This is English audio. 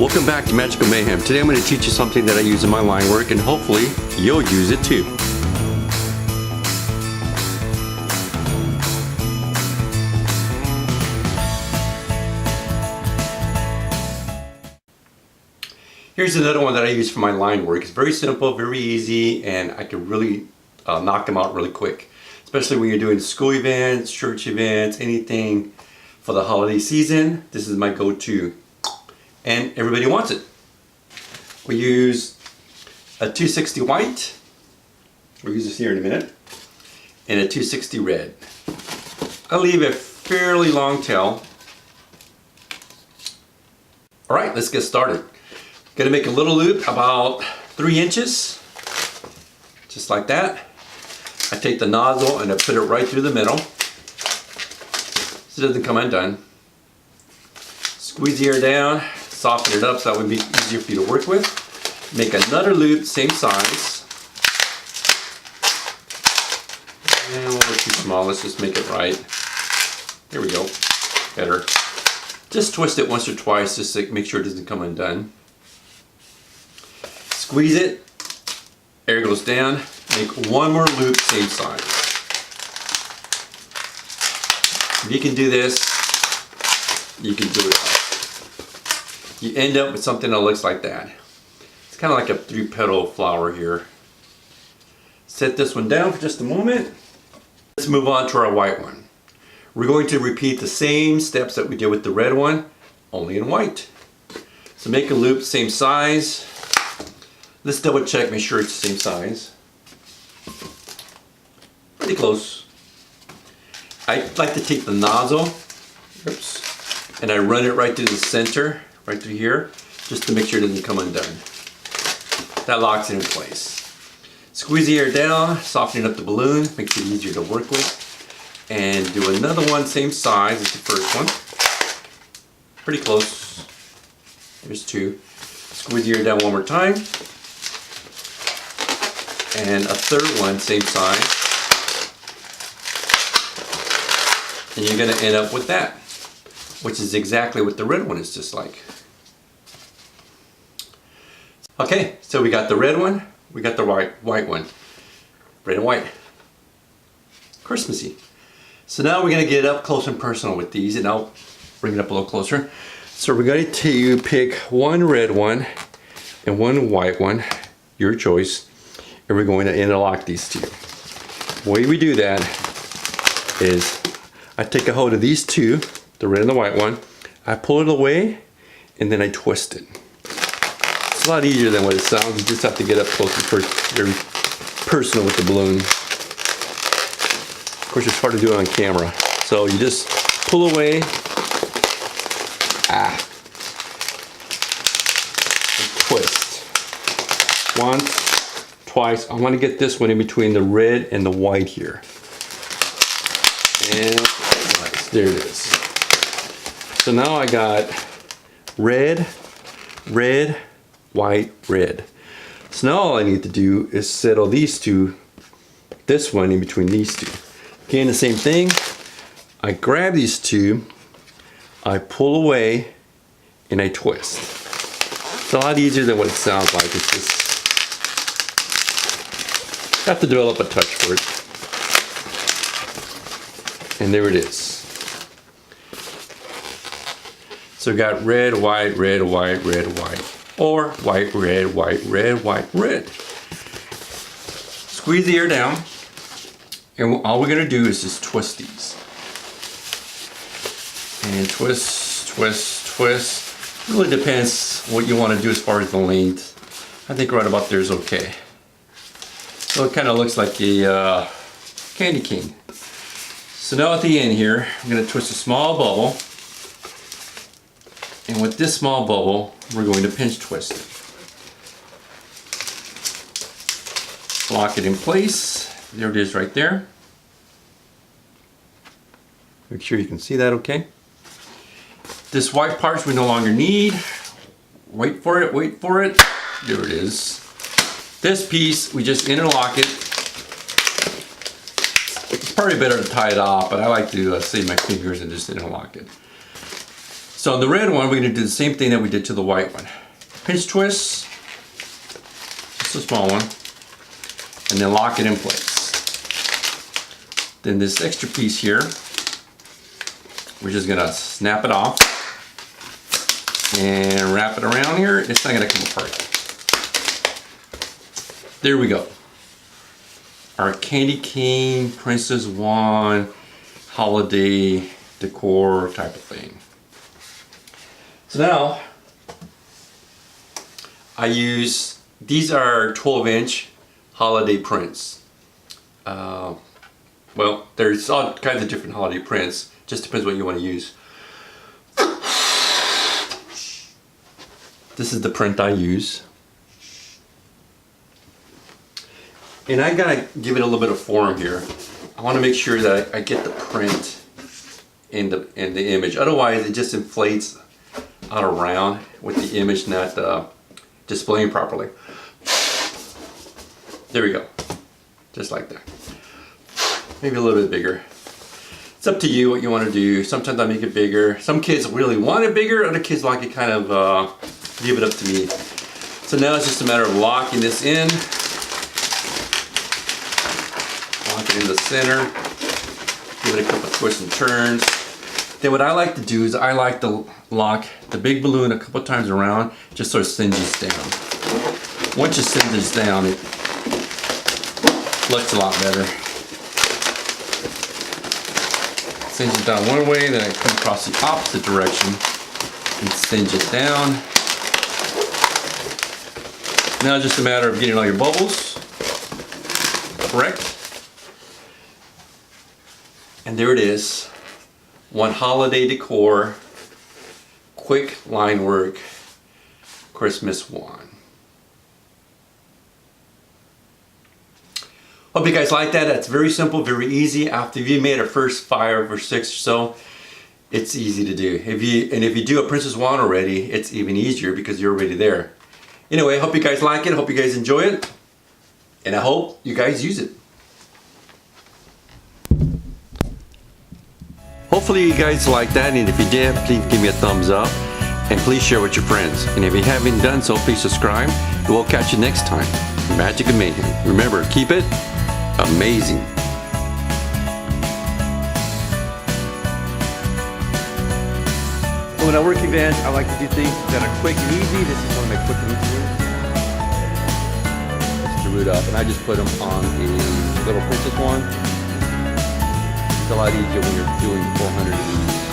Welcome back to Magical Mayhem. Today I'm going to teach you something that I use in my line work, and hopefully you'll use it too. Here's another one that I use for my line work. It's very simple, very easy, and I can really knock them out really quick. Especially when you're doing school events, church events, anything for the holiday season. This is my go-to. And everybody wants it. We use a 260 white. We'll use this here in a minute. And a 260 red. I'll leave a fairly long tail. Alright, let's get started. Gonna make a little loop about 3 inches. Just like that. I take the nozzle and I put it right through the middle. So it doesn't come undone. Squeeze the air down. Soften it up so that would be easier for you to work with. Make another loop, same size. And a little too small, let's just make it right. There we go, better. Just twist it once or twice just to make sure it doesn't come undone. Squeeze it, air goes down, make one more loop, same size. If you can do this, you can do it. You end up with something that looks like that. It's kind of like a 3-petal flower here. Set this one down for just a moment. Let's move on to our white one. We're going to repeat the same steps that we did with the red one, only in white. So make a loop, same size. Let's double check, make sure it's the same size. Pretty close. I like to take the nozzle, and I run it right through the center. Right through here, just to make sure it doesn't come undone. That locks it in place. Squeeze the air down, softening up the balloon, makes it easier to work with. And do another one, same size as the first one. Pretty close. There's 2. Squeeze the air down one more time. And a third one, same size. And you're gonna end up with that, which is exactly what the red one is just like. Okay, so we got the red one, we got the white one. Red and white. Christmassy. So now we're gonna get up close and personal with these, and I'll bring it up a little closer. So we're going to pick one red one and one white one, your choice, and we're going to interlock these two. The way we do that is I take a hold of these two, the red and the white one, I pull it away, and then I twist it. It's a lot easier than what it sounds. You just have to get up close and very personal with the balloon. Of course, it's hard to do it on camera. So you just pull away, and twist. Once, twice. I want to get this one in between the red and the white here. And nice, there it is. So now I got red, red, white, red. So now all I need to do is settle these two, this one in between these two. Again, the same thing. I grab these two, I pull away, and I twist. It's a lot easier than what it sounds like. It's just, have to develop a touch for it. And there it is. So we got red, white, red, white, red, white. Or white, red, white, red, white, red. Squeeze the air down. And all we're going to do is just twist these. And twist, twist, twist. It really depends what you want to do as far as the length. I think right about there is okay. So it kind of looks like a candy cane. So now at the end here, I'm going to twist a small bubble. And with this small bubble, we're going to pinch twist it. Lock it in place. There it is right there. Make sure you can see that okay. This white part we no longer need. Wait for it, wait for it. There it is. This piece, we just interlock it. It's probably better to tie it off, but I like to save my fingers and just interlock it. So on the red one, we're gonna do the same thing that we did to the white one. Pinch twist, just a small one, and then lock it in place. Then this extra piece here, we're just gonna snap it off and wrap it around here. It's not gonna come apart. There we go. Our candy cane, Princess Wand, holiday decor type of thing. So now, I use, these are 12-inch holiday prints. Well, there's all kinds of different holiday prints. Just depends what you want to use. This is the print I use. And I gotta give it a little bit of form here. I want to make sure that I get the print in the image. Otherwise, it just inflates out around with the image not displaying properly. There we go. Just like that. Maybe a little bit bigger. It's up to you what you want to do. Sometimes I make it bigger. Some kids really want it bigger. Other kids like it kind of leave it up to me. So now it's just a matter of locking this in. Lock it in the center. Give it a couple of twists and turns. Then what I like to do is I like to lock the big balloon a couple of times around just so it singes down. Once it singes down, it looks a lot better. Singe it down one way, then I come across the opposite direction and singe it down. Now it's just a matter of getting all your bubbles correct. And there it is. One holiday decor, quick line work, Christmas wand. Hope you guys like that. That's very simple, very easy. After you made a first 5 or 6 or so, it's easy to do. If you do a Princess Wand already, it's even easier because you're already there. Anyway, hope you guys like it. Hope you guys enjoy it. And I hope you guys use it. Hopefully you guys like that, and if you did, please give me a thumbs up and please share with your friends. And if you haven't done so, please subscribe and we'll catch you next time. Magic and Mayhem. Remember, keep it amazing. When I work events, I like to do things that are quick and easy. This is one of my quick and easy ones. Just to root up, and I just put them on a little Princess Wand. It's a lot easier when you're doing 400 of these.